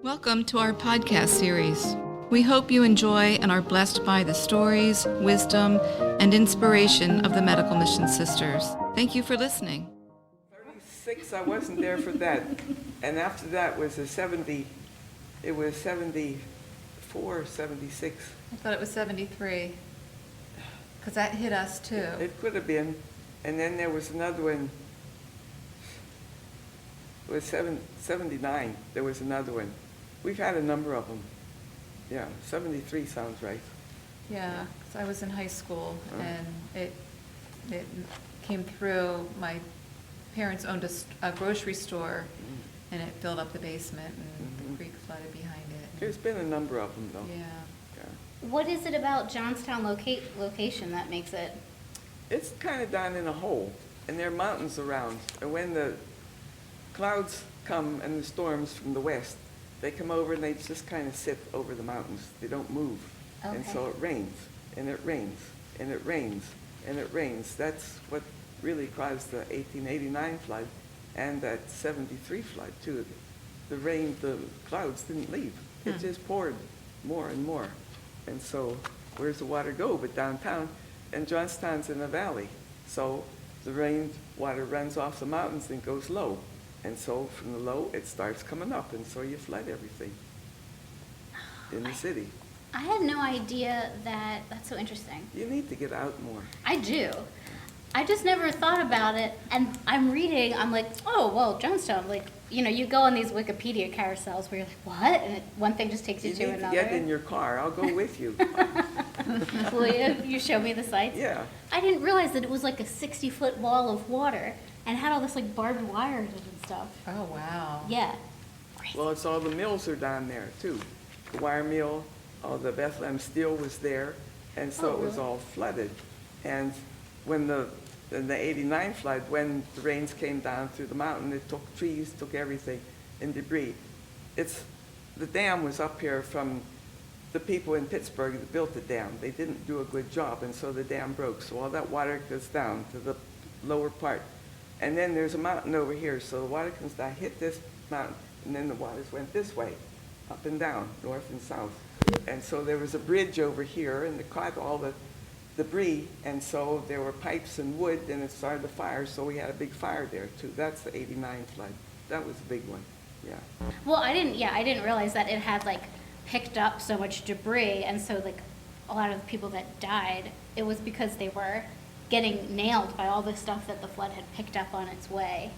Welcome to our podcast series. We hope you enjoy and are blessed by the stories, wisdom, and inspiration of the Medical Mission Sisters. Thank you for listening. 36, I wasn't there for that. And after that was it was 74, 76. I thought it was 73, because that hit us too. It could have been. And then there was another one. It was 79. There was another one. We've had a number of them. Yeah, 73 sounds right. Yeah, because I was in high school and it came through. My parents owned a grocery store and it filled up the basement and the creek flooded behind it. There's been a number of them though. Yeah. What is it about Johnstown location that makes it? It's kind of down in a hole, and there are mountains around. And when the clouds come and the storms from the west, they come over and they just kind of sit over the mountains. They don't move. Okay. And so it rains, and it rains, and it rains, and it rains. That's what really caused the 1889 flood and that 73 flood too. The rain, the clouds didn't leave. It just poured more and more. And so where's the water go but downtown? And Johnstown's in a valley. So the rain water runs off the mountains and goes low. And so from the low, it starts coming up, and so you flood everything in the city. I had no idea that. That's so interesting. You need to get out more. I do. I just never thought about it, and I'm reading, I'm like, oh, well, Johnstown, like, you go on these Wikipedia carousels where you're like, what? And one thing just takes you to another. You need to get in your car. I'll go with you. Will you show me the sites? Yeah. I didn't realize that it was like a 60-foot wall of water and had all this like barbed wire in it and stuff. Oh, wow. Yeah. Crazy. Well, it's all the mills are down there too. The wire mill, all the Bethlehem steel was there, and so it was all flooded. And when in the 89 flood, when the rains came down through the mountain, it took trees, took everything, and debris. The dam was up here from the people in Pittsburgh that built the dam. They didn't do a good job, and so the dam broke. So all that water goes down to the lower part. And then there's a mountain over here, so the water comes down, hit this mountain, and then the waters went this way, up and down, north and south. And so there was a bridge over here, and it caught all the debris, and so there were pipes and wood, and it started a fire, so we had a big fire there too. That's the 89 flood. That was a big one, yeah. Well, I didn't realize that it had like picked up so much debris, and so like a lot of the people that died, it was because they were getting nailed by all the stuff that the flood had picked up on its way.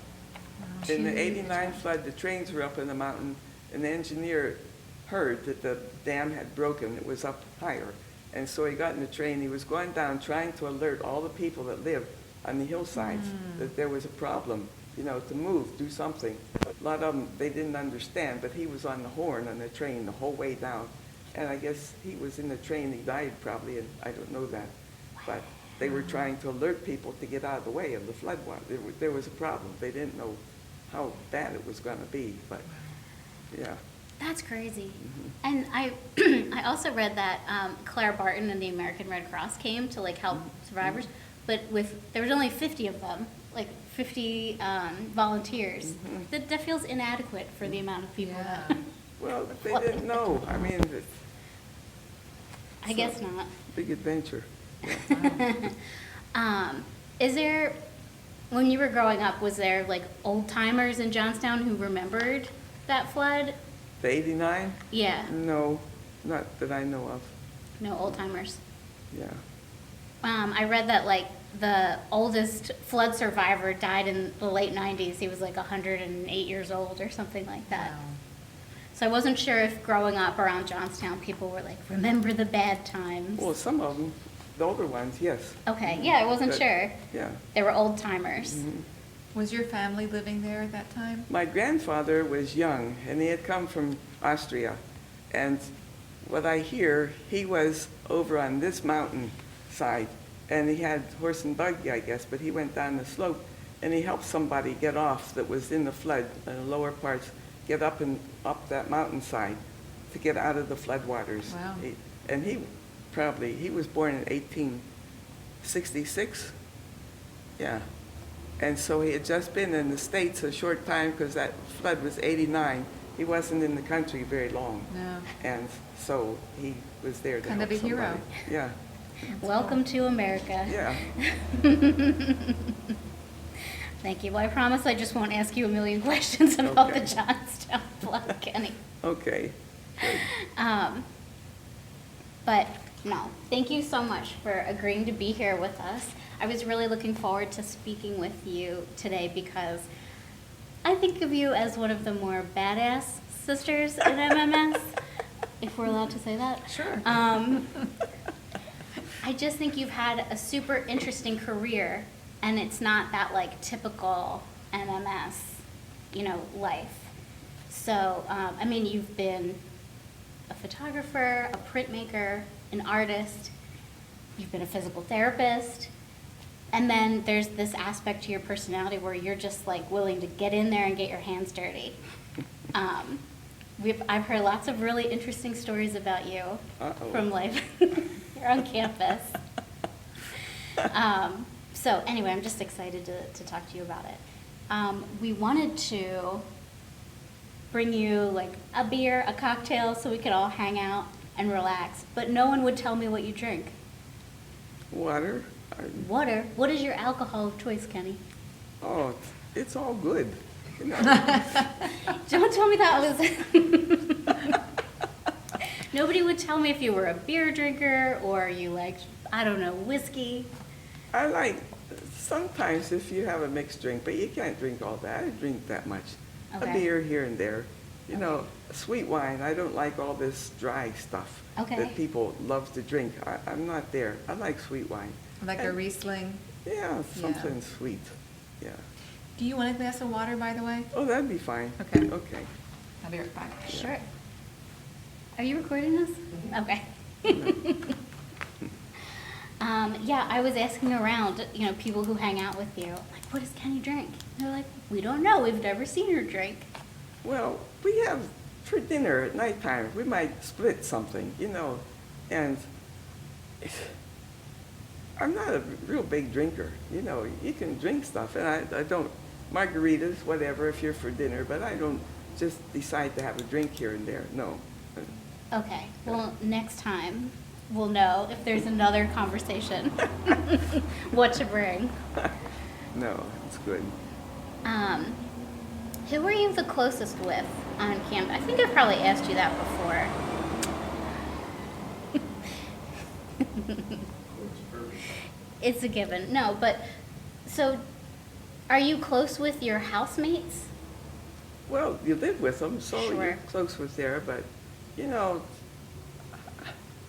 In the 89 flood, the trains were up in the mountain, and the engineer heard that the dam had broken. It was up higher. And so he got in the train. He was going down trying to alert all the people that lived on the hillsides that there was a problem, to move, do something. A lot of them, they didn't understand, but he was on the horn on the train the whole way down. And I guess he was in the train. He died probably, and I don't know that. But they were trying to alert people to get out of the way of the flood water. There was a problem. They didn't know how bad it was going to be, but yeah. That's crazy. And I also read that Claire Barton and the American Red Cross came to like help survivors, but there was only 50 of them, like 50 volunteers. That feels inadequate for the amount of people that. Well, they didn't know. I mean, I guess not. Big adventure. Is there, when you were growing up, was there like old timers in Johnstown who remembered that flood? The 89? Yeah. No, not that I know of. No old timers. Yeah. I read that like the oldest flood survivor died in the late 90s. He was like 108 years old or something like that. Wow. So I wasn't sure if growing up around Johnstown, people were like, remember the bad times. Well, some of them, the older ones, yes. Okay, yeah, I wasn't sure. Yeah. They were old timers. Was your family living there at that time? My grandfather was young, and he had come from Austria. And what I hear, he was over on this mountain side, and he had horse and buggy, I guess, but he went down the slope, and he helped somebody get off that was in the flood, in the lower parts, get up that mountainside to get out of the floodwaters. Wow. And he was born in 1866. Yeah. And so he had just been in the States a short time because that flood was 89, he wasn't in the country very long. No. And so he was there to Kind help of a hero. somebody. Yeah, Welcome to America. yeah. Thank you. Well, I promise I just won't ask you a million questions about Okay. the Johnstown flood, Kenny. Okay, good. But no, thank you so much for agreeing to be here with us. I was really looking forward to speaking with you today because I think of you as one of the more badass sisters in MMS, if we're allowed to say that. Sure. I just think you've had a super interesting career, and it's not that like typical MMS, life. So, I mean, you've been a photographer, a printmaker, an artist, you've been a physical therapist, and then there's this aspect to your personality where you're just like willing to get in there and get your hands dirty. I've heard lots of really interesting stories about you from life here on campus. So anyway, I'm just excited to talk to you about it. We wanted to bring you like a beer, a cocktail, so we could all hang out and relax, but no one would tell me what you drink. Water? Water? What is your alcohol of choice, Kenny? Oh, it's all good. Don't tell me that was... Nobody would tell me if you were a beer drinker or you liked, I don't know, whiskey. I like, sometimes if you have a mixed drink, but you can't drink all that. I drink that much. Okay. A beer here and there. Sweet wine. I don't like all this dry stuff Okay. that people love to drink. I'm not there. I like sweet wine. Like a Riesling. Yeah, something sweet. Yeah. Do you want a glass of water, by the way? Oh, that'd be fine. Okay. Okay. I'll be right back. Sure. Are you recording this? Okay. Yeah, I was asking around, people who hang out with you, like, what does Kenny drink? And they're like, we don't know. We've never seen her drink. Well, we have, for dinner at nighttime, we might split something, and I'm not a real big drinker. You can drink stuff, and I don't, margaritas, whatever, if you're for dinner, but I don't just decide to have a drink here and there, no. Okay, well, next time we'll know if there's another conversation what to bring. No, it's good. Who were you the closest with on campus? I think I've probably asked you that before. It's a given. No, but, so, are you close with your housemates? Well, you live with them, so Sure. you're close with there, but,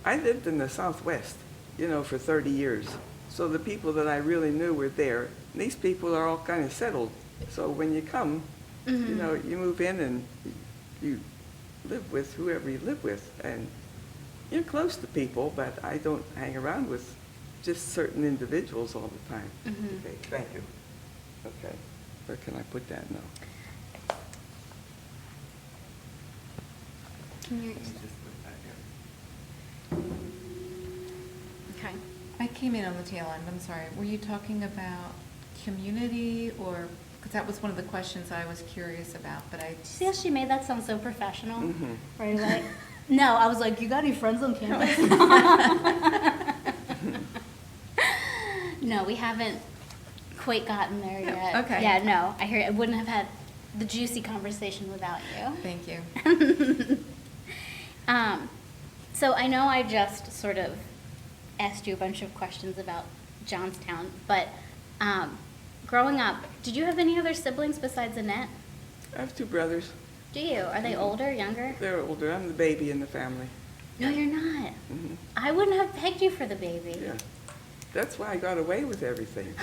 I lived in the Southwest, for 30 years. So the people that I really knew were there. And these people are all kind of settled. So when you come, you move in and you live with whoever you live with. And you're close to people, but I don't hang around with just certain individuals all the time. Okay, thank you. Okay, where can I put that now? Can you- Just put that here. Okay. I came in on the tail end, I'm sorry. Were you talking about community or, because that was one of the questions I was curious about, but I. See how she made that sound so professional? Mhm. Right away? No, I was like, you got any friends on campus? No, we haven't quite gotten there yet. Okay. Yeah, no, I hear it. I wouldn't have had the juicy conversation without you. Thank you. So I know I just sort of asked you a bunch of questions about Johnstown, but growing up, did you have any other siblings besides Annette? I have two brothers. Do you? Are they older, younger? They're older. I'm the baby in the family. No, you're not. Mhm. I wouldn't have pegged you for the baby. Yeah. That's why I got away with everything.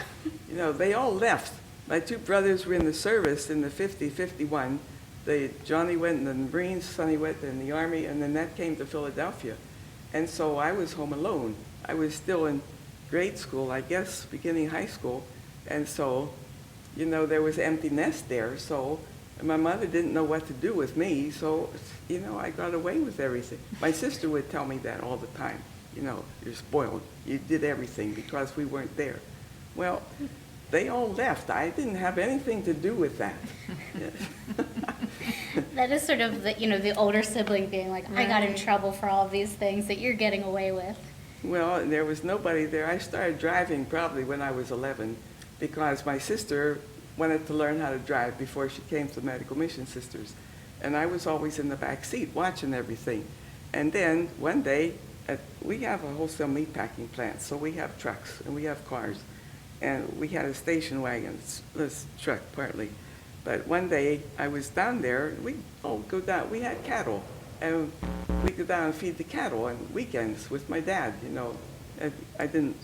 They all left. My two brothers were in the service in the 51. Johnny went in the Marines, Sonny went in the Army, and then that came to Philadelphia. And so I was home alone. I was still in grade school, I guess, beginning high school. And so, there was empty nest there. So my mother didn't know what to do with me. So, I got away with everything. My sister would tell me that all the time. You're spoiled. You did everything because we weren't there. Well, they all left. I didn't have anything to do with that. That is sort of the, the older sibling being like, I got in Right. trouble for all of these things that you're getting away with. Well, there was nobody there. I started driving probably when I was 11 because my sister wanted to learn how to drive before she came to Medical Mission Sisters. And I was always in the back seat watching everything. And then one day, we have a wholesale meatpacking plant, so we have trucks and we have cars. And we had a station wagon, this truck partly. But one day I was down there, we go down, we had cattle. And we go down and feed the cattle on weekends with my dad, And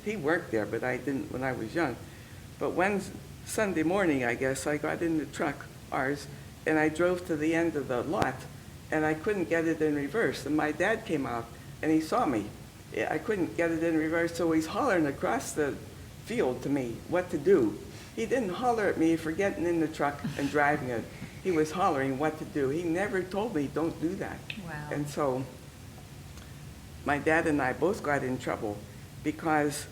he worked there, but I didn't when I was young. But one Sunday morning, I guess, I got in the truck, ours, and I drove to the end of the lot, and I couldn't get it in reverse. And my dad came out, and he saw me. I couldn't get it in reverse, so he's hollering across the field to me what to do. He didn't holler at me for getting in the truck and driving it. He was hollering what to do. He never told me, don't do that. Wow. And so my dad and I both got in trouble because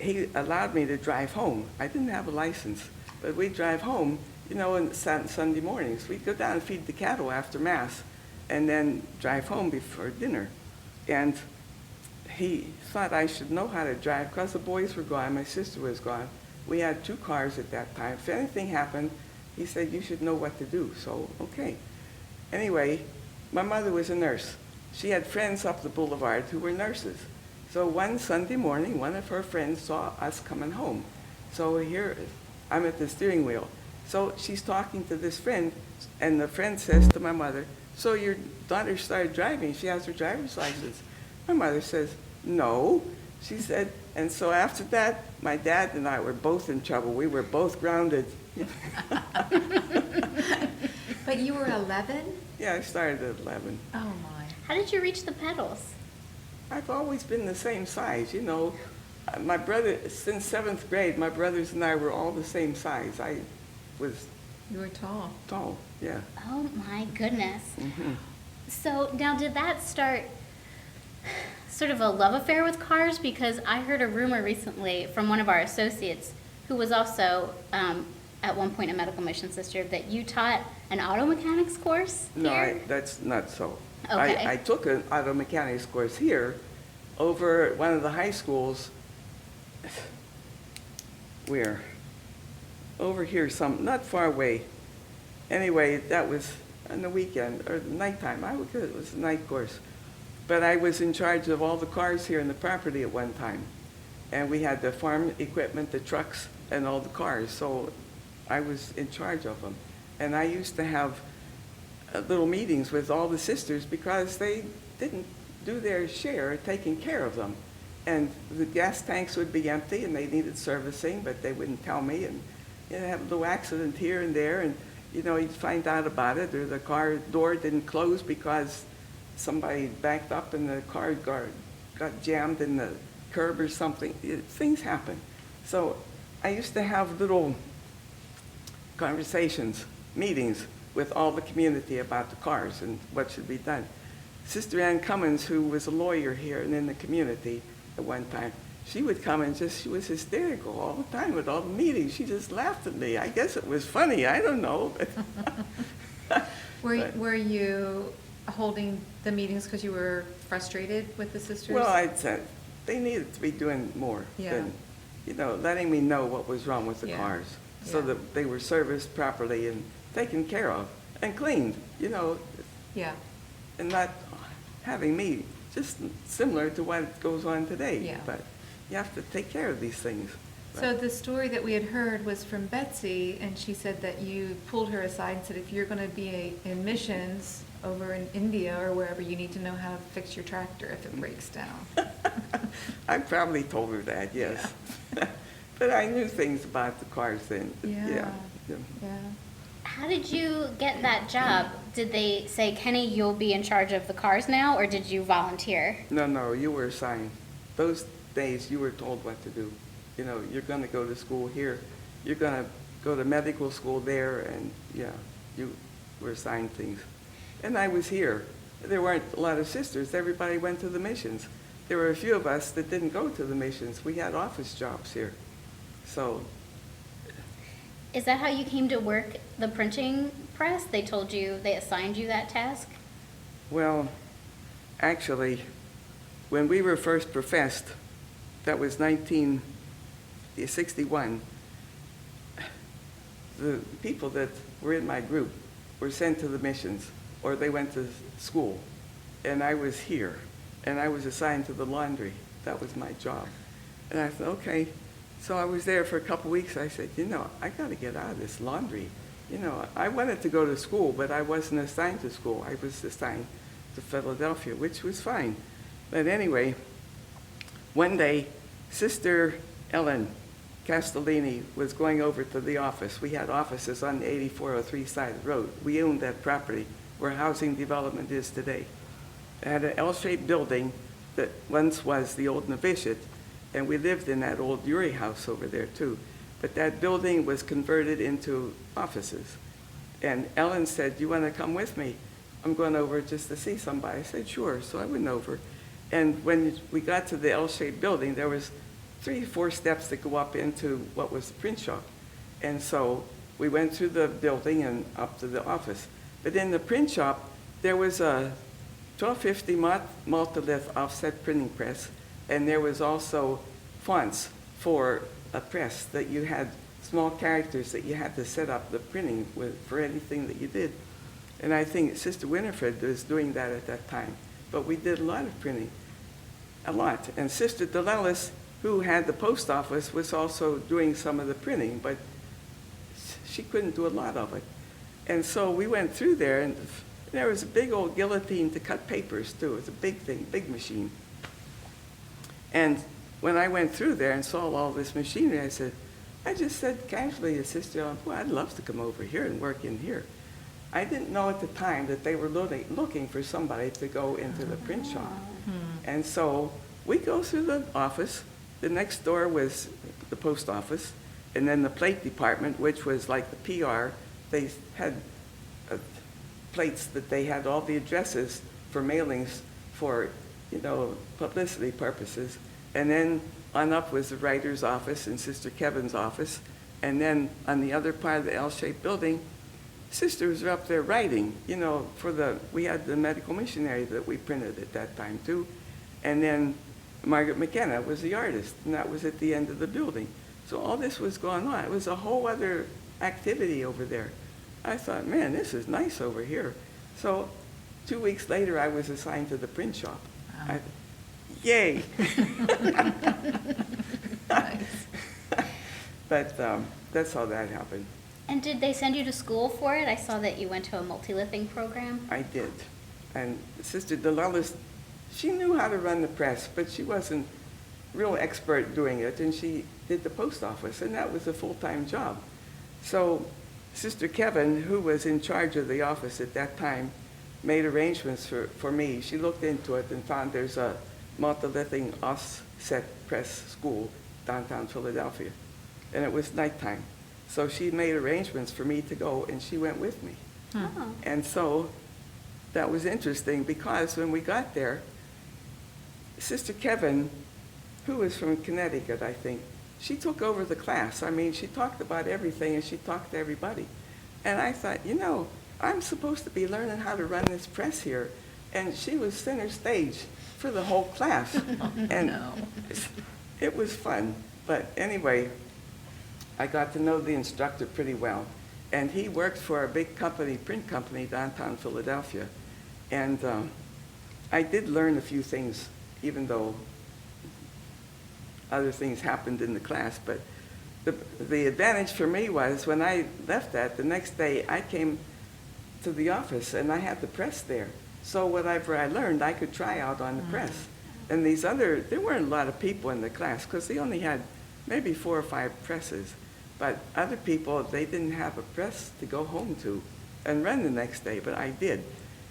he allowed me to drive home. I didn't have a license, but we'd drive home, on Sunday mornings. We'd go down and feed the cattle after Mass and then drive home before dinner. And he thought I should know how to drive because the boys were gone, my sister was gone. We had 2 cars at that time. If anything happened, he said, you should know what to do. So, okay. Anyway, my mother was a nurse. She had friends up the boulevard who were nurses. So one Sunday morning, one of her friends saw us coming home. So here, I'm at the steering wheel. So she's talking to this friend, and the friend says to my mother, so your daughter started driving. She has her driver's license. My mother says, no. She said, and so after that, my dad and I were both in trouble. We were both grounded. But you were 11? Yeah, I started at 11. Oh, my. How did you reach the pedals? I've always been the same size, My brother, since 7th grade, my brothers and I were all the same size. I was You were tall. tall, yeah. Oh my goodness. Mhm. So now did that start sort of a love affair with cars? Because I heard a rumor recently from one of our associates who was also at one point a medical mission sister that you taught an auto mechanics course No, here? that's not so. Okay. I took an auto mechanics course here over at one of the high schools. Where? Over here, not far away. Anyway, that was on the weekend or nighttime. It was a night course. But I was in charge of all the cars here in the property at one time. And we had the farm equipment, the trucks, and all the cars. So I was in charge of them. And I used to have little meetings with all the sisters because they didn't do their share taking care of them. And the gas tanks would be empty and they needed servicing, but they wouldn't tell me. And have a little accident here and there, and you'd find out about it, or the car door didn't close because somebody backed up and the car got jammed in the curb or something. Things happen. So I used to have little conversations, meetings with all the community about the cars and what should be done. Sister Ann Cummins, who was a lawyer here and in the community at one time, she would come and she was hysterical all the time at all the meetings. She just laughed at me. I guess it was funny. I don't know. Were you holding the meetings because you were frustrated with the sisters? Well, I'd said they needed to be doing more Yeah. than, letting me know what was wrong with the Yeah. cars so Yeah. that they were serviced properly and taken care of and cleaned, Yeah. and not having me, just similar to what goes on today. Yeah. But you have to take care of these things. So the story that we had heard was from Betsy, and she said that you pulled her aside and said, if you're going to be in missions over in India or wherever, you need to know how to fix your tractor if it breaks down. I probably told her that, yes. But I knew things about the cars then. Yeah. Yeah. Yeah. How did you get that job? Did they say, Kenny, you'll be in charge of the cars now, or did you volunteer? No, you were assigned. Those days you were told what to do. You're going to go to school here. You're going to go to medical school there, and you were assigned things. And I was here. There weren't a lot of sisters. Everybody went to the missions. There were a few of us that didn't go to the missions. We had office jobs here. So Is that how you came to work the printing press? They told you, they assigned you that task? Well, actually, when we were first professed, that was 1961, the people that were in my group were sent to the missions, or they went to school, and I was here, and I was assigned to the laundry. That was my job. And I thought, okay. So I was there for a couple weeks. I said, I got to get out of this laundry. I wanted to go to school, but I wasn't assigned to school. I was assigned to Philadelphia, which was fine. But anyway, one day, Sister Ellen Castellini was going over to the office. We had offices on the 8403 side of the road. We owned that property where housing development is today. It had an L-shaped building that once was the old novitiate, and we lived in that old Urey house over there too. But that building was converted into offices. And Ellen said, "You want to come with me? I'm going over just to see somebody." I said, "Sure." So I went over. And when we got to the L-shaped building, there was 3 or 4 steps that go up into what was the print shop. And so we went through the building and up to the office. But in the print shop, there was a 1250 multilith offset printing press, and there was also fonts for a press that you had small characters that you had to set up the printing with for anything that you did. And I think Sister Winifred was doing that at that time. But we did a lot of printing, a lot. And Sister Delelis, who had the post office, was also doing some of the printing, but she couldn't do a lot of it. And so we went through there, and there was a big old guillotine to cut papers, too. It was a big thing, big machine. And when I went through there and saw all this machinery, I just said casually to Sister Ellen, "Boy, I'd love to come over here and work in here." I didn't know at the time that they were looking for somebody to go into the print shop. And so we go through the office. The next door was the post office, and then the plate department, which was like the PR. They had plates that they had all the addresses for mailings for, publicity purposes. And then on up was the writer's office and Sister Kevin's office. And then on the other part of the L-shaped building, sisters were up there writing, we had the medical missionary that we printed at that time too. And then Margaret McKenna was the artist, and that was at the end of the building. So all this was going on. It was a whole other activity over there. I thought, man, this is nice over here. So 2 weeks later, I was assigned to the print shop. Wow. Yay! Nice. But that's how that happened. And did they send you to school for it? I saw that you went to a multilithing program. I did. And Sister Delelis, she knew how to run the press, but she wasn't real expert doing it, and she did the post office, and that was a full-time job. So Sister Kevin, who was in charge of the office at that time, made arrangements for me. She looked into it and found there's a multilithing offset press school downtown Philadelphia, and it was nighttime. So she made arrangements for me to go, and she went with me. Oh. And so that was interesting, because when we got there, Sister Kevin, who was from Connecticut, I think, she took over the class. I mean, she talked about everything, and she talked to everybody. And I thought, I'm supposed to be learning how to run this press here. And she was center stage for the whole class. And no. it was fun. But anyway, I got to know the instructor pretty well. And he worked for a big company, print company, downtown Philadelphia. And I did learn a few things, even though other things happened in the class. But the advantage for me was when I left that, the next day I came to the office and I had the press there. So whatever I learned, I could try out on the press. And there weren't a lot of people in the class, because they only had maybe 4 or 5 presses. But other people, they didn't have a press to go home to and run the next day, but I did.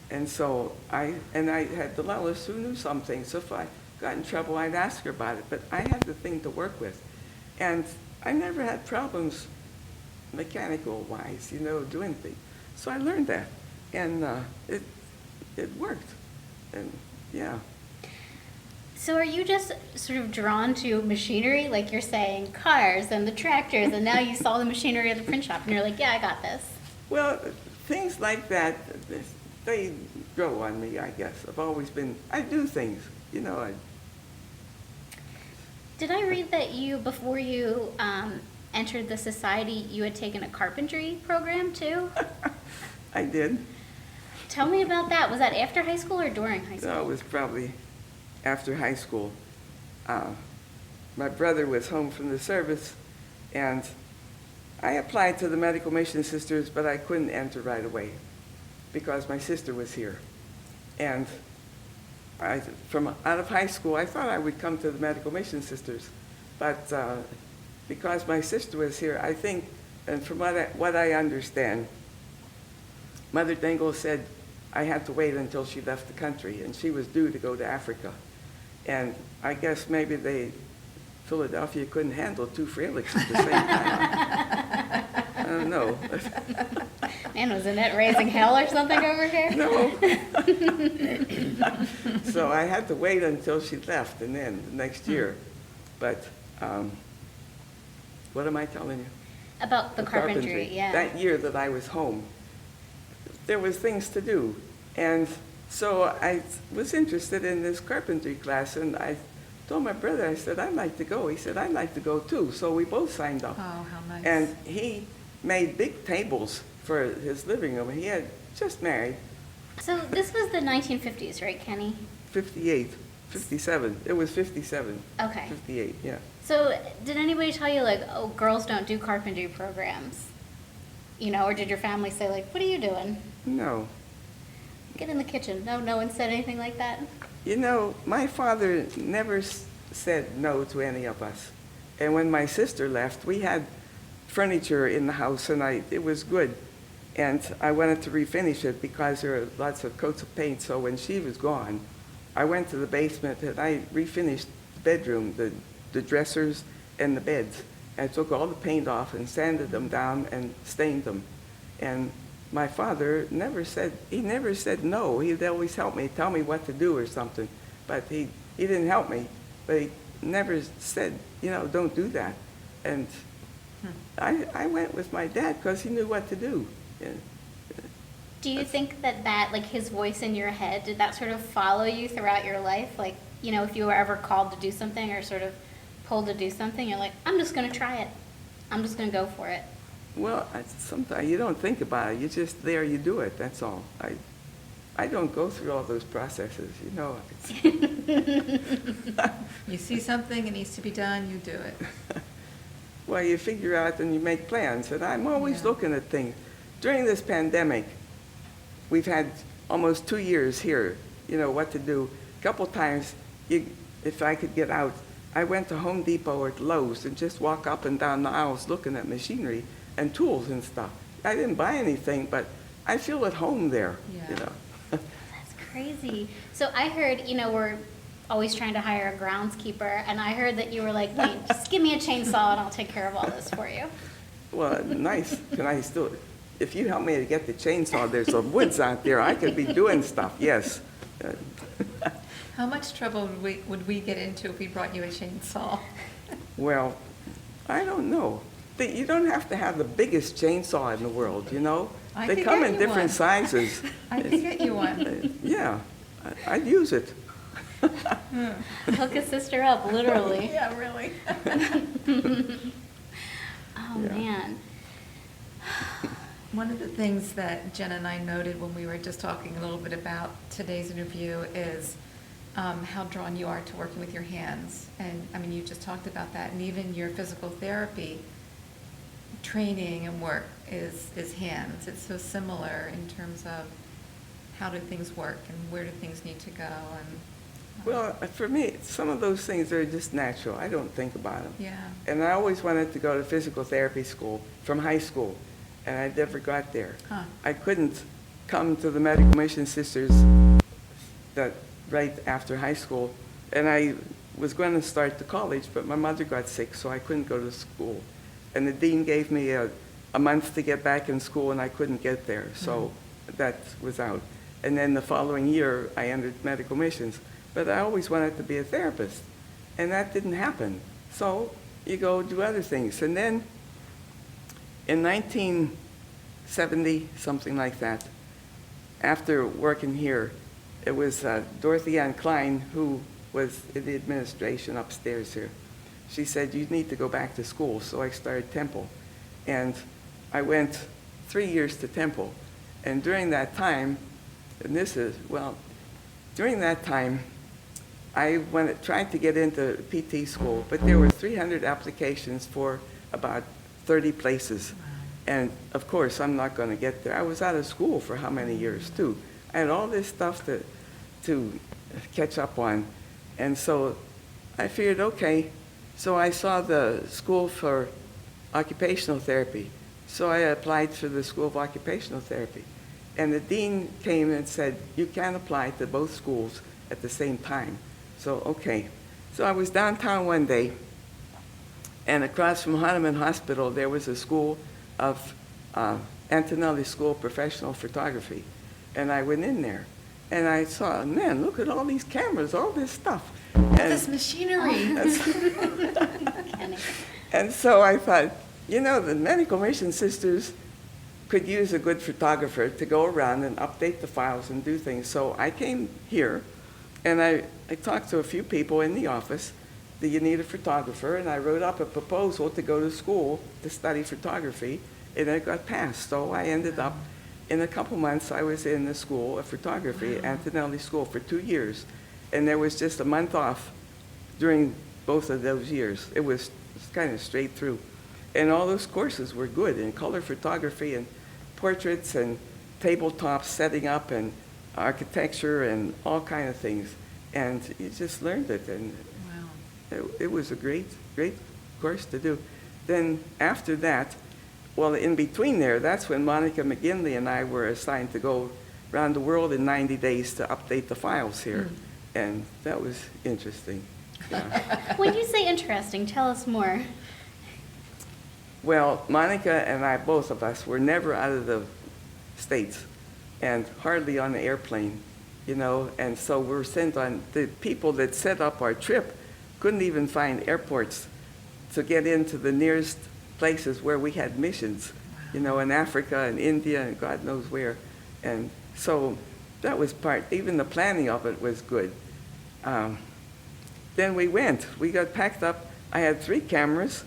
And so I had Delelis who knew something, so if I got in trouble, I'd ask her about it. But I had the thing to work with. And I never had problems mechanical-wise, doing things. So I learned that, and it worked, and yeah. So are you just sort of drawn to machinery, like you're saying, cars and the tractors, and now you saw the machinery of the print shop, and you're like, yeah, I got this? Well, things like that, they grow on me, I guess. I do things, you know. Did I read that before you entered the society, you had taken a carpentry program too? I did. Tell me about that. Was that after high school or during high school? No, it was probably after high school. My brother was home from the service, and I applied to the medical mission sisters, but I couldn't enter right away because my sister was here. And from out of high school, I thought I would come to the medical mission sisters, but because my sister was here, I think, and from what I understand, Mother Dingle said I had to wait until she left the country, and she was due to go to Africa. And I guess maybe Philadelphia couldn't handle two Froehlichs at the same time. I don't know. Man, was Annette raising hell or something over here? No. So I had to wait until she left, and then the next year. But what am I telling you? About the carpentry, yeah. That year that I was home, there was things to do. And so I was interested in this carpentry class, and I told my brother, I said, I'd like to go. He said, I'd like to go too. So we both signed up. Oh, how nice. And he made big tables for his living room. He had just married, So this was the 1950s, right, Kenny? 58, 57. It was 57. Okay. 58, yeah. So did anybody tell you, like, oh, girls don't do carpentry programs? You know, or did your family say, like, what are you doing? No. Get in the kitchen. No one said anything like that? You know, my father never said no to any of us. And when my sister left, we had furniture in the house, and it was good. And I wanted to refinish it because there were lots of coats of paint. So when she was gone, I went to the basement and I refinished the bedroom, the dressers and the beds. I took all the paint off and sanded them down and stained them. And my father never said no. He'd always help me, tell me what to do or something. But he didn't help me. But he never said, you know, don't do that. And I went with my dad because he knew what to do. And Do you think that, like, his voice in your head, did that sort of follow you throughout your life? Like, you know, if you were ever called to do something or sort of pulled to do something, you're like, I'm just going to try it. I'm just going to go for it. well, sometimes you don't think about it. You're just there, you do it, that's all. I don't go through all those processes, you know. You see something, it needs to be done, you do it. Well, you figure out and you make plans, and I'm always Yeah. looking at things. During this pandemic, we've had almost 2 years here, you know, what to do. A couple times, if I could get out, I went to Home Depot or Lowe's and just walk up and down the aisles looking at machinery and tools and stuff. I didn't buy anything, but I feel at home there, you Yeah. know. That's crazy. So I heard, you know, we're always trying to hire a groundskeeper, and I heard that you were like, wait, just give me a chainsaw and I'll take care of all this for you. Well, nice. If you help me to get the chainsaw, there's some woods out there. I could be doing stuff, yes. How much trouble would we get into if we brought you a chainsaw? Well, I don't know. You don't have to have the biggest chainsaw in the world, you know? I They could come get in you different one. sizes. I could get you one. Yeah, I'd use it. Hook a sister up, literally. Yeah, really. Oh, Yeah. man. One of the things that Jen and I noted when we were just talking a little bit about today's interview is how drawn you are to working with your hands. And, I mean, you just talked about that, and even your physical therapy training and work is hands. It's so similar in terms of how do things work and where do things need to go. And Well, for me, some of those things are just natural. I don't think about them. yeah. And I always wanted to go to physical therapy school from high school, and I never got there. Huh. I couldn't come to the Medical Mission Sisters right after high school, and I was going to start the college, but my mother got sick, so I couldn't go to school. And the dean gave me a month to get back in school, and I couldn't get there, so that was out. And then the following year, I entered medical missions. But I always wanted to be a therapist, and that didn't happen. So you go do other things. And then in 70, something like that. After working here, it was Dorothy Ann Klein, who was in the administration upstairs here. She said, you need to go back to school. So I started Temple. And I went 3 years to Temple. And during that time, during that time, I tried to get into PT school, but there were 300 applications for about 30 places. And of course, I'm not going to get there. I was out of school for how many years, too? I had all this stuff to catch up on. And so I figured, okay. So I saw the School for Occupational Therapy. So I applied for the School of Occupational Therapy. And the dean came and said, you can't apply to both schools at the same time. So, okay. So I was downtown one day, and across from Hahnemann Hospital, there was a school of Antonelli School of Professional Photography. And I went in there, and I saw, man, look at all these cameras, all this stuff. All this machinery. And so I thought, you know, the medical mission sisters could use a good photographer to go around and update the files and do things. So I came here, and I talked to a few people in the office. Do you need a photographer? And I wrote up a proposal to go to school to study photography, and it got passed. So I ended up, in a couple months, I was in the School of Photography, Antonelli School, for 2 years. And there was just a month off during both of those years. It was kind of straight through. And all those courses were good in color photography and portraits and tabletop setting up and architecture and all kind of things. And you just learned it. And Wow. it was a great course to do. Then after that, well, in between there, that's when Monica McGinley and I were assigned to go around the world in 90 days to update the files here. And that was interesting. Yeah. When you say interesting, tell us more. Well, Monica and I, both of us, were never out of the States and hardly on the airplane, you know, and so we're sent on. The people that set up our trip couldn't even find airports to get into the nearest places where we had missions, you know, in Africa and India and God knows where. And so that was even the planning of it was good. Then we got packed up. I had 3 cameras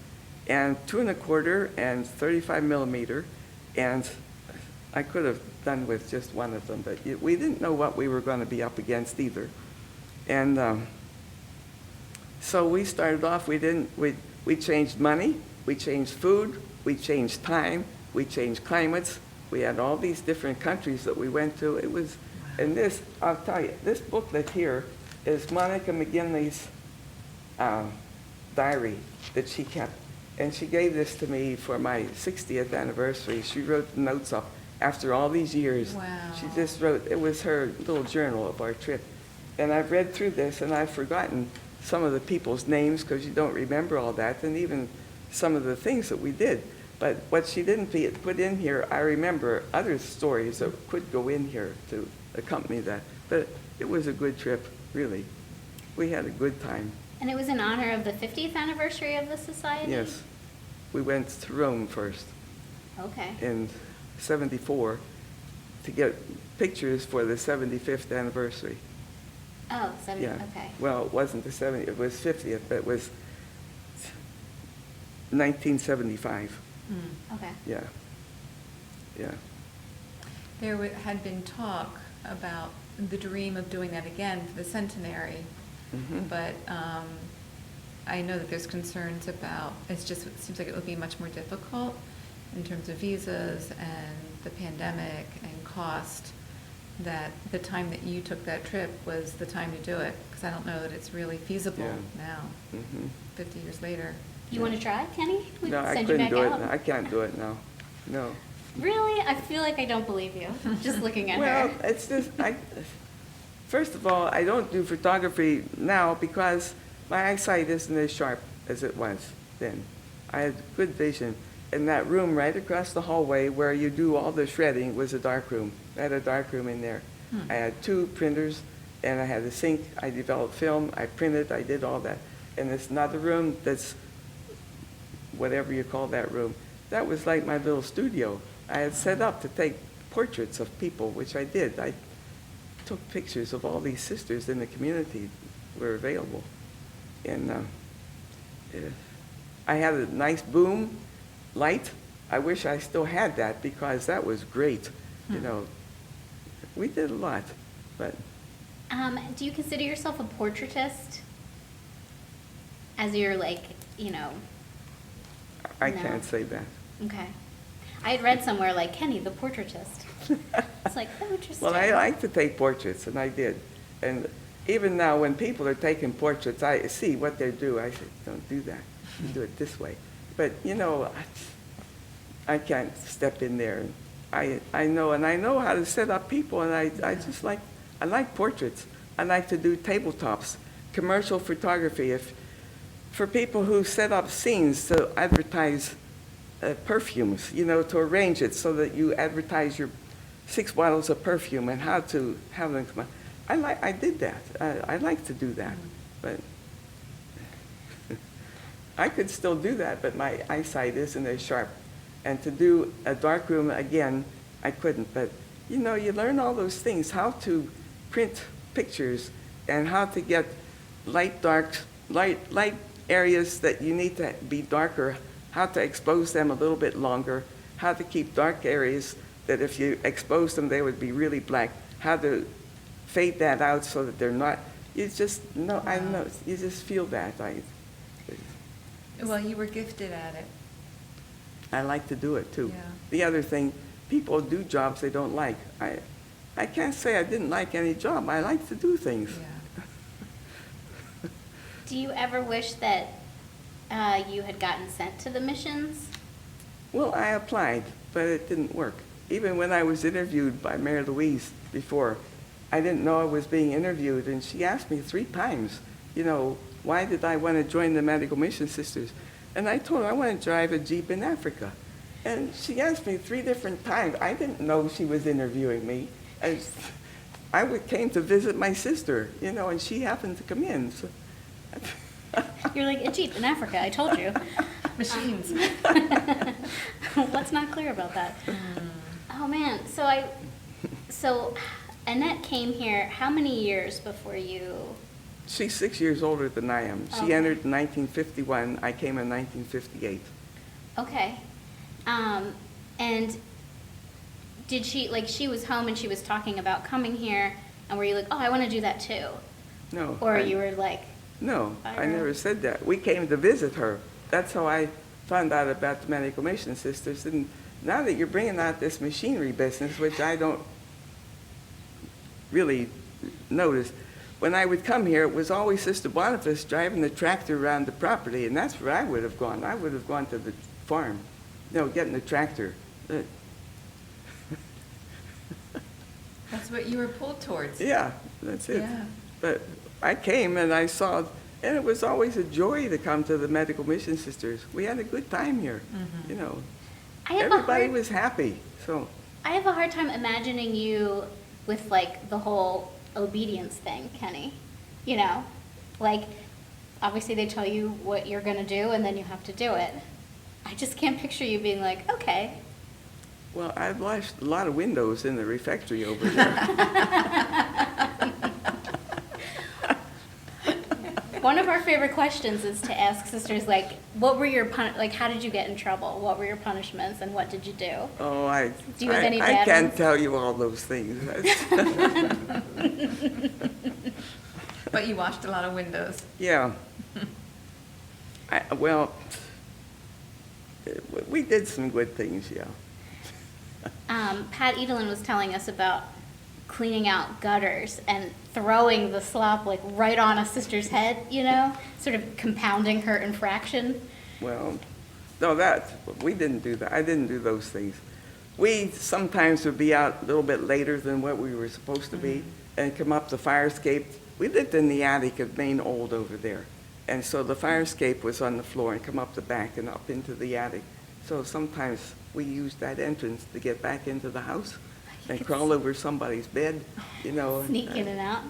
and 2 1/4 and 35 millimeter, and I could have done with just one of them, but we didn't know what we were going to be up against either. And so we started off, we changed money, we changed food, we changed time, we changed climates. We had all these different countries that we went to. It was, and this, I'll tell you, this booklet here is Monica McGinley's diary that she kept. And she gave this to me for my 60th anniversary. She wrote the notes up after all these years. Wow. She just wrote, it was her little journal of our trip. And I've read through this, and I've forgotten some of the people's names because you don't remember all that, and even some of the things that we did. But what she didn't put in here, I remember other stories that could go in here to accompany that. But it was a good trip, really. We had a good time. And it was in honor of the 50th anniversary of the society? Yes. We went to Rome first Okay. in '74 to get pictures for the 75th anniversary. Oh, 70, Yeah. okay. Well, it wasn't the 70th, it was 50th, but it was 1975. Okay. Yeah. Yeah. There had been talk about the dream of doing that again for the centenary, but I know that there's concerns about, it seems like it would be much more difficult in terms of visas and the pandemic and cost, that the time that you took that trip was the time to do it, because I don't know that it's really feasible now, 50 years later. You want to try, Kenny? We No, can I send you couldn't back do it. out. I can't do it now. No. Really? I feel like I don't believe you, just looking at Well, her. it's just, first of all, I don't do photography now because my eyesight isn't as sharp as it was then. I had good vision. And that room right across the hallway where you do all the shredding was a dark room. I had a dark room in there. I had 2 printers, and I had a sink. I developed film. I printed. I did all that. And there's another room that's whatever you call that room. That was like my little studio. I had set up to take portraits of people, which I did. I took pictures of all these sisters in the community were available. And I had a nice boom light. I wish I still had that because that was great. You know, we did a lot, but Do you consider yourself a portraitist? As you're like, you know, I No. can't say that. okay. I had read somewhere like Kenny, the portraitist. It's like, oh, interesting. Well, I like to take portraits, and I did. And even now, when people are taking portraits, I see what they do. I say, don't do that. You do it this way. But, you know, I can't step in there. I know, and I know how to set up people, and I just like, I like portraits. I like to do tabletops, commercial photography. For people who set up scenes to advertise perfumes, you know, to arrange it so that you advertise your 6 bottles of perfume and how to have them come out. I did that. I like to do that, but I could still do that, but my eyesight isn't as sharp. And to do a darkroom again, I couldn't. But you know, you learn all those things: how to print pictures and how to get light areas that you need to be darker, how to expose them a little bit longer, how to keep dark areas that if you expose them, they would be really black, how to fade that out so that they're not, you just know, I know, you just feel that. Well, you were gifted at it. I like to do it too. Yeah. The other thing, people do jobs they don't like. I can't say I didn't like any job. I like to do things. Yeah. Do you ever wish that you had gotten sent to the missions? Well, I applied, but it didn't work. Even when I was interviewed by Mary Louise before, I didn't know I was being interviewed, and she asked me 3 times, you know, why did I want to join the Medical Mission Sisters? And I told her I want to drive a Jeep in Africa. And she asked me 3 different times. I didn't know she was interviewing me. Came to visit my sister, you know, and she happened to come in. So. You're like, a Jeep in Africa, I told you. Machines. What's not clear about that? Oh, man. So Annette came here how many years before you? She's 6 years older than I am. She Okay. entered in 1951. I came in 1958. Okay. And did she was home and she was talking about coming here, and were you like, oh, I want to do that too? No. Or you were like, No, I I never said that. We came to visit her. That's how I found out about the Medical Mission Sisters. And now that you're bringing out this machinery business, which I don't really notice, when I would come here, it was always Sister Boniface driving the tractor around the property, and that's where I would have gone. I would have gone to the farm, getting the tractor. That's what you were pulled towards. Yeah, that's it. Yeah. But I came and I saw, and it was always a joy to come to the Medical Mission Sisters. We had a good time here, you know. I have Everybody was happy, so. I have a hard time imagining you with like the whole obedience thing, Kenny. You know, like obviously they tell you what you're gonna do and then you have to do it. I just can't picture you being like, okay. Well, I've washed a lot of windows in the refectory over there. One of our favorite questions is to ask sisters, like, what were your how did you get in trouble? What were your punishments, and what did you do? Oh, Do you have any I bad can't ones? tell you all those things. But you washed a lot of windows. Yeah. Well, we did some good things, yeah. Pat Edelin was telling us about cleaning out gutters and throwing the slop like right on a sister's head, you know, sort of compounding her infraction. Well, no, we didn't do that. I didn't do those things. We sometimes would be out a little bit later than what we were supposed to be and come up the fire escape. We lived in the attic at Main Old over there. And so the fire escape was on the floor and come up the back and up into the attic. So sometimes we used that entrance to get back into the house and crawl over somebody's bed, you know. Sneak in and out.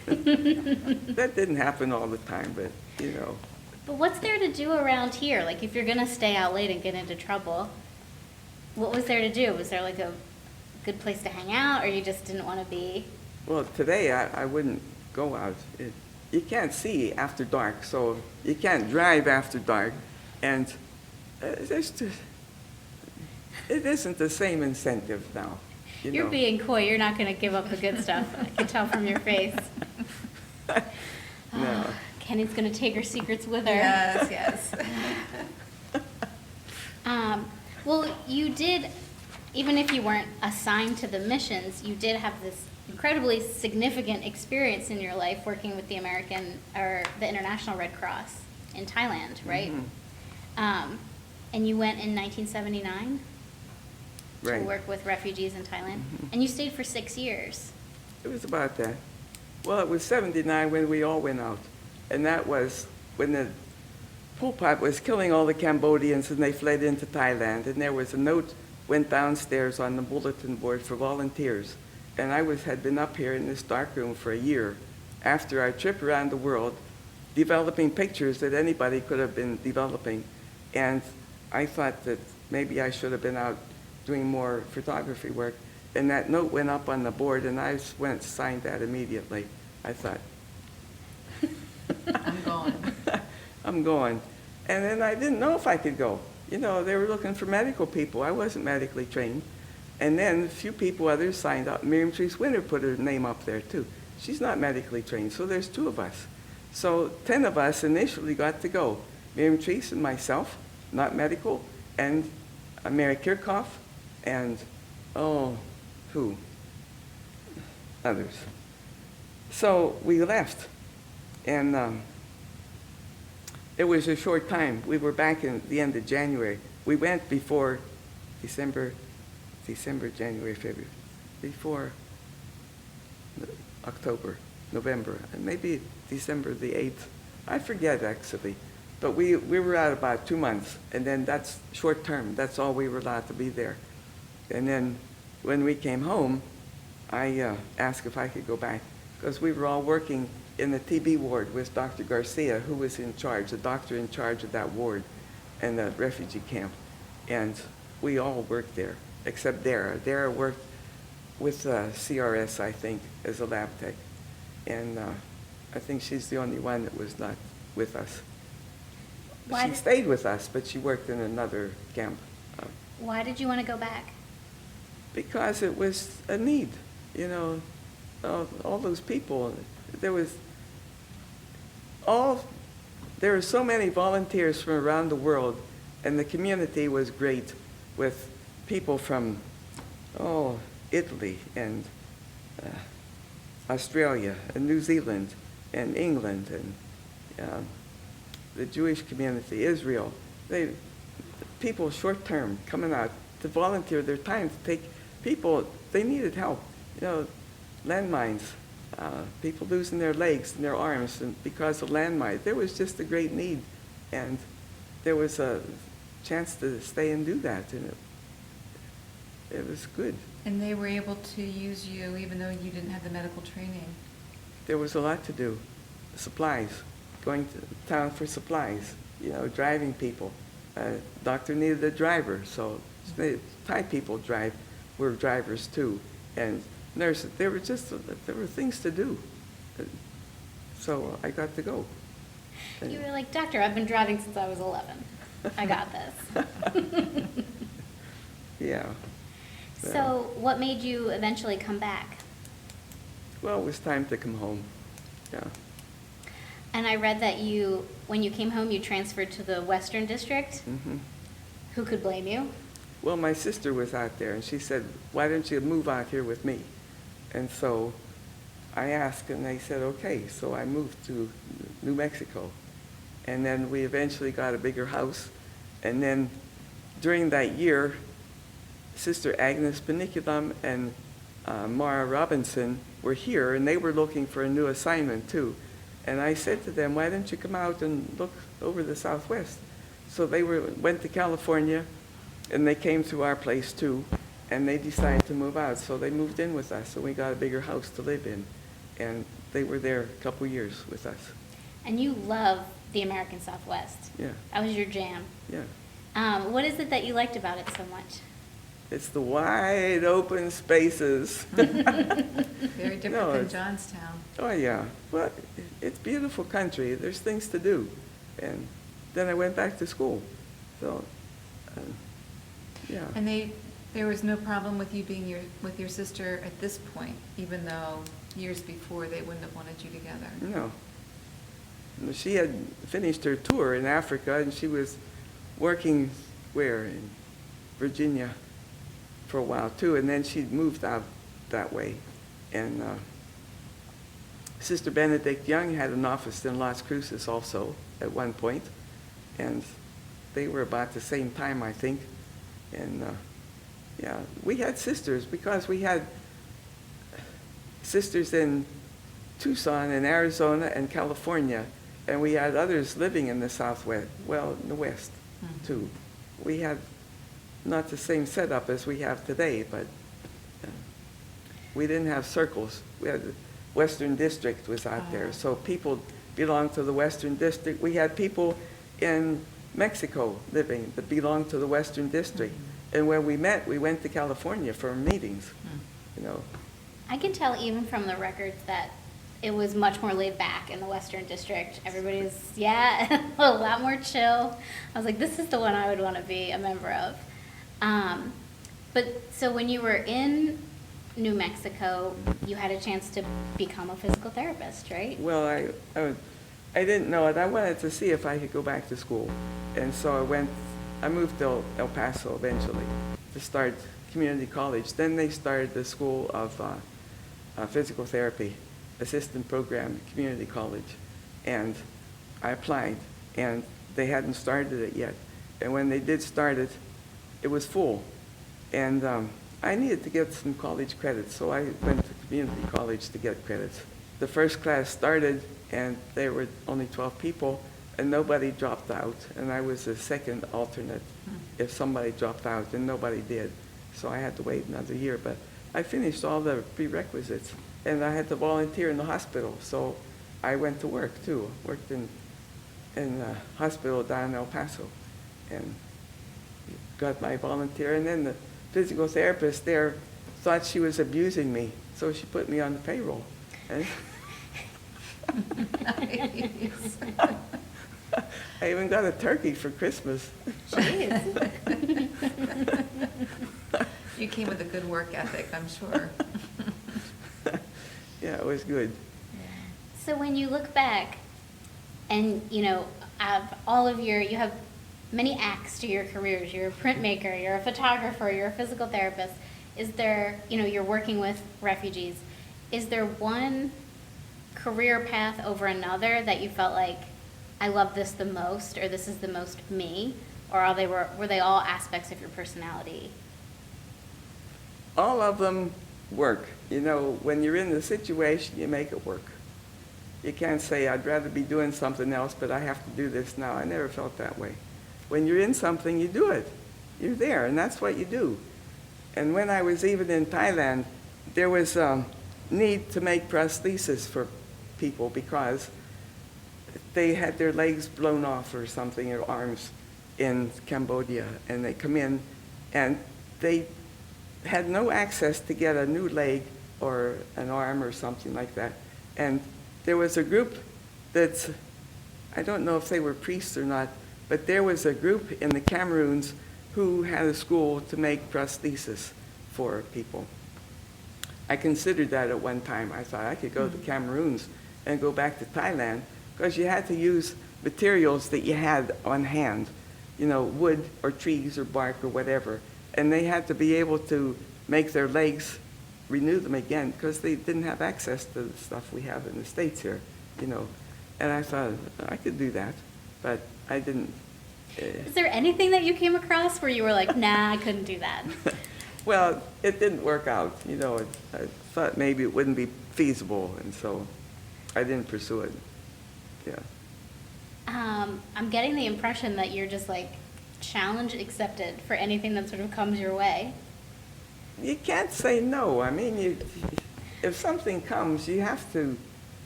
That didn't happen all the time, but, you know. But what's there to do around here? Like, if you're gonna stay out late and get into trouble, What was there to do? Was there like a good place to hang out, or you just didn't want to be? Well, today I wouldn't go out. You can't see after dark, so you can't drive after dark, and there's just, it isn't the same incentive now. You're know. being coy. You're not going to give up the good stuff. I can tell from your face. No. Kenny's going to take her secrets with her. Yes, yes. Well, you did, even if you weren't assigned to the missions, you did have this incredibly significant experience in your life working with the International Red Cross in Thailand, right? Mhm. And you went in 1979 to Right. work with refugees in Thailand, and you stayed for 6 years. It was about that. Well, it was 79 when we all went out, and that was when the Pol Pot was killing all the Cambodians and they fled into Thailand, and there was a note went downstairs on the bulletin board for volunteers. And I had been up here in this dark room for a year after our trip around the world, developing pictures that anybody could have been developing. And I thought that maybe I should have been out doing more photography work. And that note went up on the board, and I went and signed that immediately. I thought, I'm going. I'm going. And then I didn't know if I could go. You know, they were looking for medical people. I wasn't medically trained. And then a few people, others signed up. Miriam Treese Winter put her name up there too. She's not medically trained, so there's 2 of us. So 10 of us initially got to go. Miriam Treese and myself, not medical, and Mary Kirchhoff, and, who? Others. So we left, and it was a short time. We were back in the end of January. We went before December, January, February, before October, November, and maybe December the 8th. I forget actually, but we were out about 2 months, and then that's short term. That's all we were allowed to be there. And then when we came home, I asked if I could go back, because we were all working in the TB ward with Dr. Garcia, who was in charge, the doctor in charge of that ward and the refugee camp. And we all worked there, except Dara. Dara worked with CRS, I think, as a lab tech. And I think she's the only one that was not with us. She stayed with us, but she worked in another camp. Why did you want to go back? Because it was a need, you know, all those people. There were so many volunteers from around the world, and the community was great with people from, Italy and Australia and New Zealand and England and the Jewish community, Israel. People short-term coming out to volunteer their time to take people, they needed help. You know, landmines, people losing their legs and their arms and because of landmines. There was just a great need, and there was a chance to stay and do that, and it was good. And they were able to use you even though you didn't have the medical training. There was a lot to do. Supplies, going to town for supplies, you know, driving people. Doctor needed a driver, so Thai people were drivers too, and nurses. There were things to do. So I got to go. You were like, Doctor, I've been driving since I was 11. I got this. Yeah. So what made you eventually come back? Well, it was time to come home. Yeah. And I read that when you came home, you transferred to the Western District. Mm-hmm. Who could blame you? Well, my sister was out there, and she said, why don't you move out here with me? And so I asked, and they said, okay. So I moved to New Mexico. And then we eventually got a bigger house. And then during that year, Sister Agnes Paniculum and Mara Robinson were here, and they were looking for a new assignment too. And I said to them, why don't you come out and look over the Southwest? So they went to California, and they came to our place too, and they decided to move out. So they moved in with us, and we got a bigger house to live in. And they were there a couple years with us. And you love the American Southwest. Yeah. That was your jam. Yeah. What is it that you liked about it so much? It's the wide open spaces. Very different No, than it's- Johnstown. Oh, yeah. Well, it's beautiful country. There's things to do. And then I went back to school. So, yeah. And there was no problem with you being with your sister at this point, even though years before they wouldn't have wanted you together? No. No, she had finished her tour in Africa, and she was working where? In Virginia for a while, too. And then she moved out that way. And Sister Benedict Young had an office in Las Cruces also at one point, and they were about the same time, I think. And yeah, we had sisters because we had sisters in Tucson and Arizona and California, and we had others living in the Southwest, well, in the West, too. We had not the same setup as we have today, but we didn't have circles. We had the Western District was out there, so people belonged to the Western District. We had people in Mexico living that belonged to the Western District. And when we met, we went to California for meetings, you know. I can tell even from the records that it was much more laid back in the Western District. Everybody's, yeah, a lot more chill. I was like, this is the one I would want to be a member of. But so when you were in New Mexico, you had a chance to become a physical therapist, right? Well, I didn't know it. I wanted to see if I could go back to school. And so I moved to El Paso eventually to start community college. Then they started the School of Physical Therapy Assistant Program at Community College. And I applied, and they hadn't started it yet. And when they did start it, it was full. And I needed to get some college credits, so I went to community college to get credits. The first class started, and there were only 12 people, and nobody dropped out, and I was the second alternate if somebody dropped out, and nobody did. So I had to wait another year, but I finished all the prerequisites, and I had to volunteer in the hospital, so I went to work too. Worked in a hospital down in El Paso, and got my volunteer, and then the physical therapist there thought she was abusing me, so she put me on the payroll. And Nice. I even got a turkey for Christmas. Jeez. You came with a good work ethic, I'm sure. Yeah, it was good. So when you look back and, you know, you have many acts to your careers. You're a printmaker, you're a photographer, you're a physical therapist. Is there, you know, you're working with refugees. Is there one career path over another that you felt like, I love this the most, or this is the most me? Or were they all aspects of your personality? All of them work. You know, when you're in the situation, you make it work. You can't say, I'd rather be doing something else, but I have to do this now. I never felt that way. When you're in something, you do it. You're there, and that's what you do. And when I was even in Thailand, there was need to make prostheses for people because they had their legs blown off or something, or arms in Cambodia, and they come in, and they had no access to get a new leg or an arm or something like that. And there was a group that's, I don't know if they were priests or not, but there was a group in the Cameroons who had a school to make prostheses for people. I considered that at one time. I thought I could go to the Cameroons and go back to Thailand, because you had to use materials that you had on hand, you know, wood or trees or bark or whatever. And they had to be able to make their legs, renew them again, because they didn't have access to the stuff we have in the States here, you know. And I thought, I could do that, but I didn't. Is there anything that you came across where you were like, nah, I couldn't do that? Well, it didn't work out, you know. I thought maybe it wouldn't be feasible, and so I didn't pursue it. Yeah. I'm getting the impression that you're just like challenge accepted for anything that sort of comes your way. You can't say no. I mean, if something comes, you have to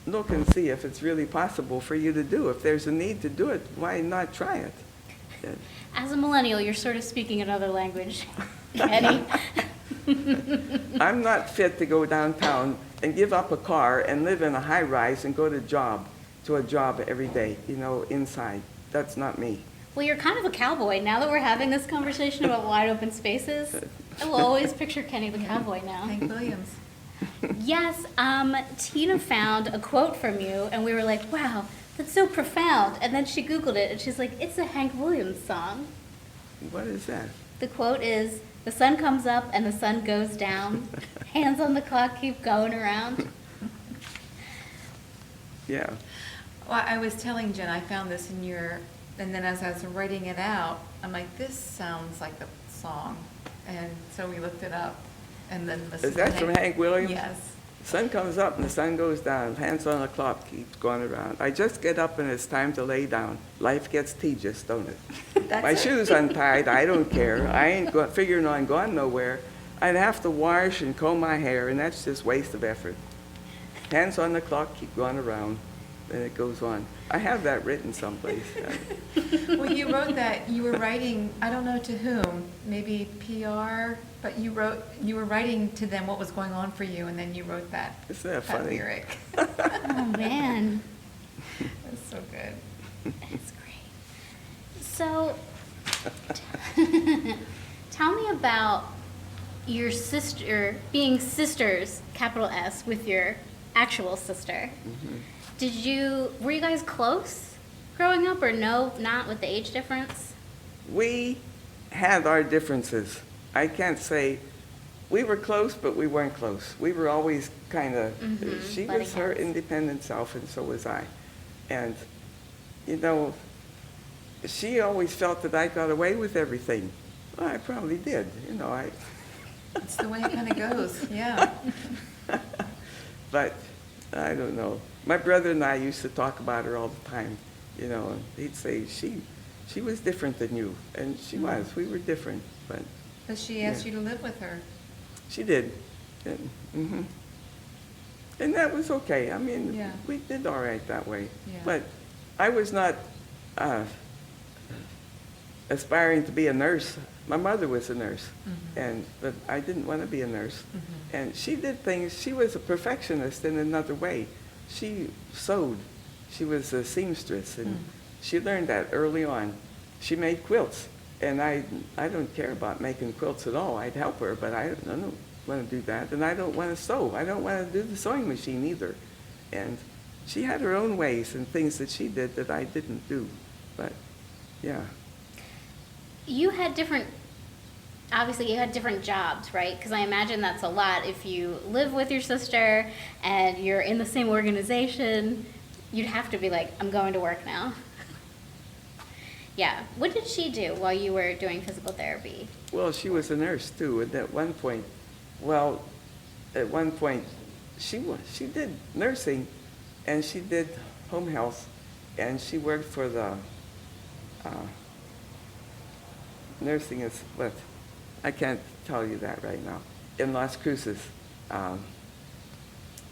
look and see if it's really possible for you to do. If there's a need to do it, why not try it? Yeah. As a millennial, you're sort of speaking another language. Kenny. I'm not fit to go downtown and give up a car and live in a high-rise and go to a job every day, inside. That's not me. Well, you're kind of a cowboy. Now that we're having this conversation about wide open spaces, I will always picture Kenny the cowboy now. Hank Williams. Yes, Tina found a quote from you, and we were like, wow, that's so profound. And then she Googled it, and she's like, it's a Hank Williams song. What is that? The quote is, the sun comes up and the sun goes down. Hands on the clock keep going around. Yeah. Well, I was telling Jen, I found this in and then as I was writing it out, I'm like, this sounds like the song. And so we looked it up, and then listened Is that to from Hank Williams? Yes. Sun comes up and the sun goes down. Hands on the clock keeps going around. I just get up and it's time to lay down. Life gets tedious, don't it? That's My it. shoes untied. I don't care. I ain't figuring on going nowhere. I'd have to wash and comb my hair, and that's just waste of effort. Hands on the clock keep going around, and it goes on. I have that written someplace. Well, you wrote that, you were writing, I don't know to whom, maybe PR, but you were writing to them what was going on for you, and then you wrote that. Isn't that that funny? lyric. Oh, man. That's so good. That's great. So, tell me about your sister, being sisters, capital S, with your actual sister. Were you guys close growing up, or no, not with the age difference? We had our differences. I can't say we were close, but we weren't close. We were always kind of, she butting was her heads. independent self, and so was I. And, she always felt that I got away with everything. Well, I probably did, It's the way it kind of goes, yeah. But I don't know. My brother and I used to talk about her all the time, and he'd say, she was different than you, and she was. We were different, but But she asked you to live with her. she did. And, and that was okay. I mean, Yeah. we did all right that way. Yeah. But I was not aspiring to be a nurse. My mother was a nurse, but I didn't want to be a nurse. And she did things. She was a perfectionist in another way. She sewed. She was a seamstress, and she learned that early on. She made quilts, and I don't care about making quilts at all. I'd help her, but I don't want to do that, and I don't want to sew. I don't want to do the sewing machine either. And she had her own ways and things that she did that I didn't do. But yeah. You had obviously you had different jobs, right? Because I imagine that's a lot. If you live with your sister and you're in the same organization, you'd have to be like, I'm going to work now. Yeah. What did she do while you were doing physical therapy? Well, she was a nurse too, and at one point, she did nursing, and she did home health, and she worked for the nursing is what I can't tell you that right now in Las Cruces,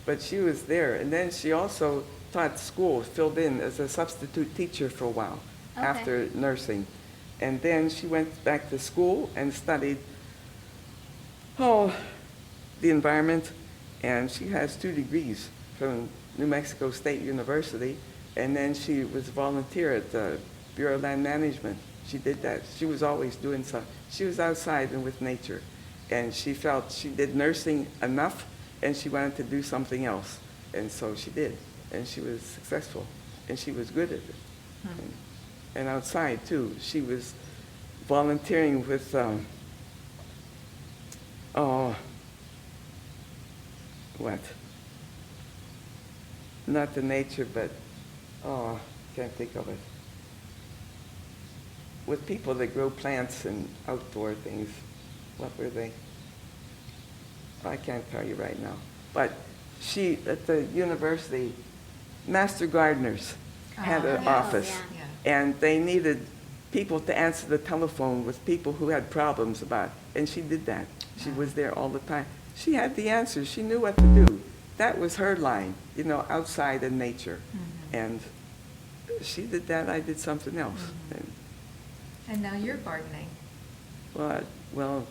but she was there, and then she also taught school, filled in as a substitute teacher for a while. Okay. After nursing. And then she went back to school and studied, the environment, and she has 2 degrees from New Mexico State University, and then she was a volunteer at the Bureau of Land Management. She did that. She was always doing something. She was outside and with nature, and she felt she did nursing enough, and she wanted to do something else, and so she did, and she was successful, and she was good at it. And outside, too. She was volunteering with, not the nature, but, can't think of it. With people that grow plants and outdoor things. What were they? I can't tell you right now. But she, at the university, master gardeners had an office. yeah. And they needed people to answer the telephone with people who had problems about, and she did that. She was there all the time. She had the answers. She knew what to do. That was her line, outside in nature. And she did that. I did something else. And now you're gardening. Well,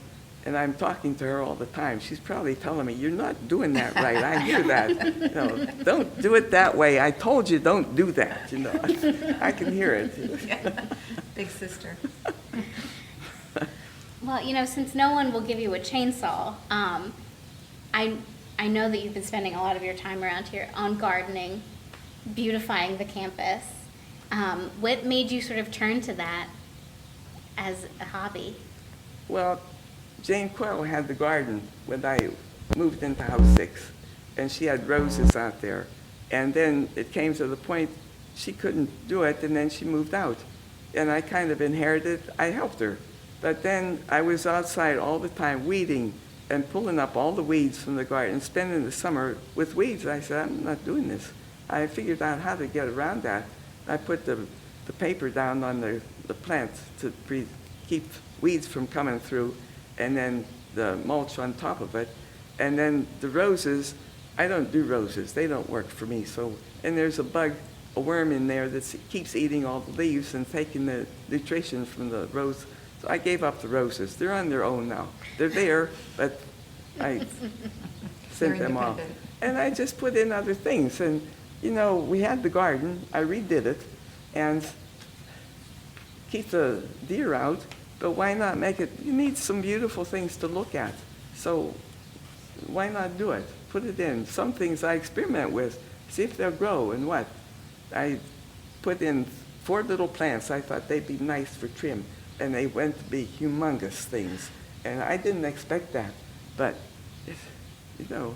And I'm talking to her all the time. She's probably telling me, "You're not doing that right." I hear that. You know, "Don't do it that way. I told you don't do that." You know, I can hear it. Yeah. Big sister. Well, you know, since no one will give you a chainsaw, I know that you've been spending a lot of your time around here on gardening, beautifying the campus. What made you sort of turn to that as a hobby? Well, Jane Coyle had the garden when I moved into House 6, and she had roses out there. And then it came to the point she couldn't do it, and then she moved out. And I kind of inherited, I helped her. But then I was outside all the time weeding and pulling up all the weeds from the garden, spending the summer with weeds. I said, "I'm not doing this." I figured out how to get around that. I put the paper down on the plants to keep weeds from coming through, and then the mulch on top of it. And then the roses, I don't do roses. They don't work for me. So, and there's a bug, a worm in there that keeps eating all the leaves and taking the nutrition from the rose. So I gave up the roses. They're on their own now. They're there, but I sent They're them off. independent. And I just put in other things. And, you know, we had the garden. I redid it and keep the deer out. But why not make it, you need some beautiful things to look at. So why not do it? Put it in. Some things I experiment with, see if they'll grow and what. I put in 4 little plants. I thought they'd be nice for trim. And they went to be humongous things. And I didn't expect that. But, you know.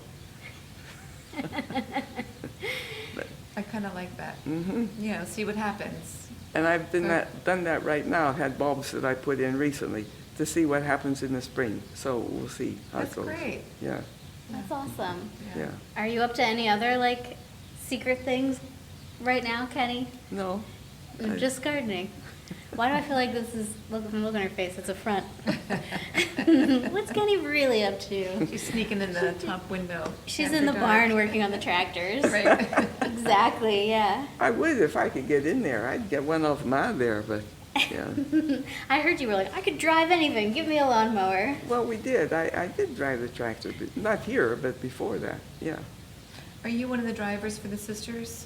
But, I kind of like that. mm-hmm. You know, see what happens. And I've done that right now. I've had bulbs that I put in recently to see what happens in the spring. So we'll see how That's it goes. great. Yeah, That's awesome. yeah. Are you up to any other, like, secret things right now, Kenny? No. Just gardening. Why do I feel like this is, look on her face, it's a front. What's Kenny really up to? She's sneaking in the top window. She's after in the dark. barn working on the tractors. Right. Exactly, yeah. I would if I could get in there. I'd get one of them out of there, but, yeah. I heard you were like, I could drive anything, give me a lawnmower. Well, we did. I did drive the tractor, but not here, but before that, yeah. Are you one of the drivers for the sisters?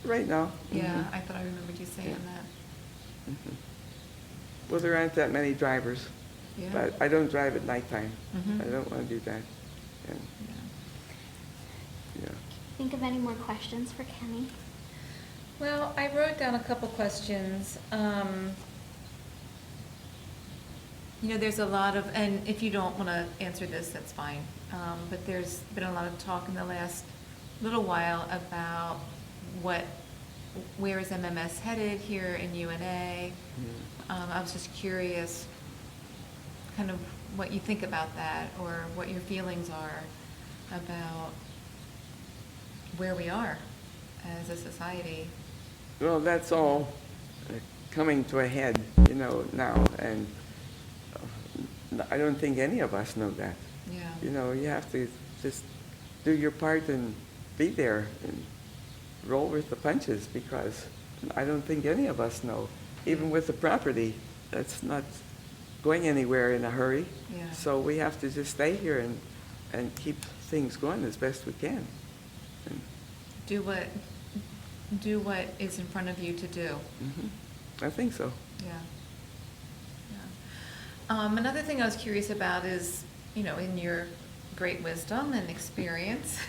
Right now. Yeah, I thought I remembered you saying that. Mhm. Well, there aren't that many drivers, Yeah. but I don't drive at nighttime. Mhm. I don't want to do that. And, Yeah. yeah. Think of any more questions for Kenny? Well, I wrote down a couple questions. You know, there's a lot of, and if you don't want to answer this, that's fine. But there's been a lot of talk in the last little while about where is MMS headed here in UNA. I was just curious, kind of what you think about that, or what your feelings are about where we are as a society. Well, that's all coming to a head, you know, now, and I don't think any of us know that. Yeah. You know, you have to just do your part and be there and roll with the punches, because I don't think any of us know. Even with the property, that's not going anywhere in a hurry. Yeah. So we have to just stay here and keep things going as best we can. And, Do what is in front of you to do. I think so. Yeah. Yeah. Another thing I was curious about is, you know, in your great wisdom and experience,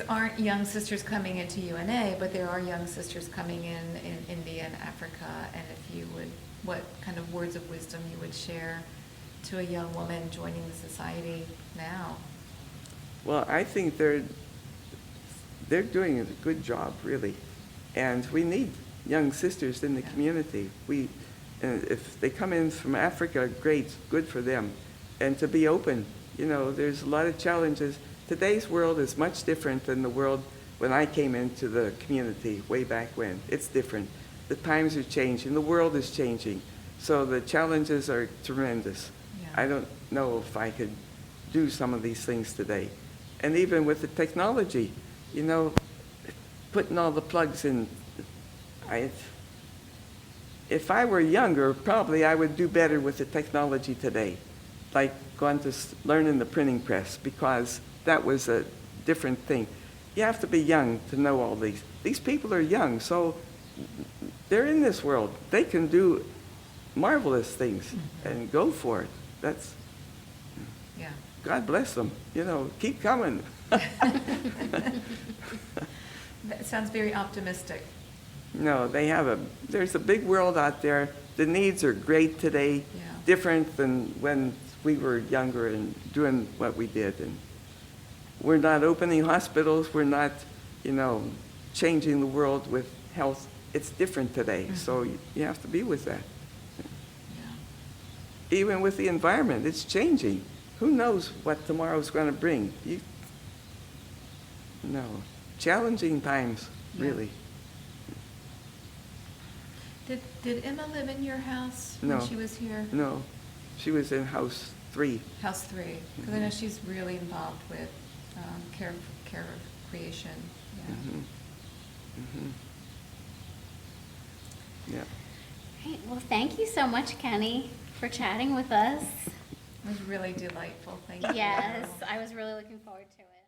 aren't young sisters coming into UNA, but there are young sisters coming in India and Africa, and if you would, what kind of words of wisdom you would share to a young woman joining the society now? Well, I think they're doing a good job, really. And we need young sisters in the community. And if they come in from Africa, great, good for them. And to be open, you know, there's a lot of challenges. Today's world is much different than the world when I came into the community way back when. It's different. The times are changing. The world is changing. So the challenges are tremendous. Yeah. I don't know if I could do some of these things today. And even with the technology, you know, putting all the plugs in, if I were younger, probably I would do better with the technology today, like going to learning the printing press, because that was a different thing. You have to be young to know all these. These people are young, so they're in this world. They can do marvelous things and go for it. That's, Yeah. God bless them. You know, keep coming. That sounds very optimistic. No, there's a big world out there. The needs are great today, Yeah. different than when we were younger and doing what we did. And we're not opening hospitals. We're not, changing the world with health. It's different today, so you have to be with that. Yeah. Even with the environment, it's changing. Who knows what tomorrow's going to bring? Challenging times, Yeah. really. Did Emma live in your house No. when she was here? No, she was in house 3. House 3, because I know she's really involved with care of creation. Yeah. Yeah. Great. Well, thank you so much, Kenne, for chatting with us. It was really delightful. Thank you. Yes, I was really looking forward to it.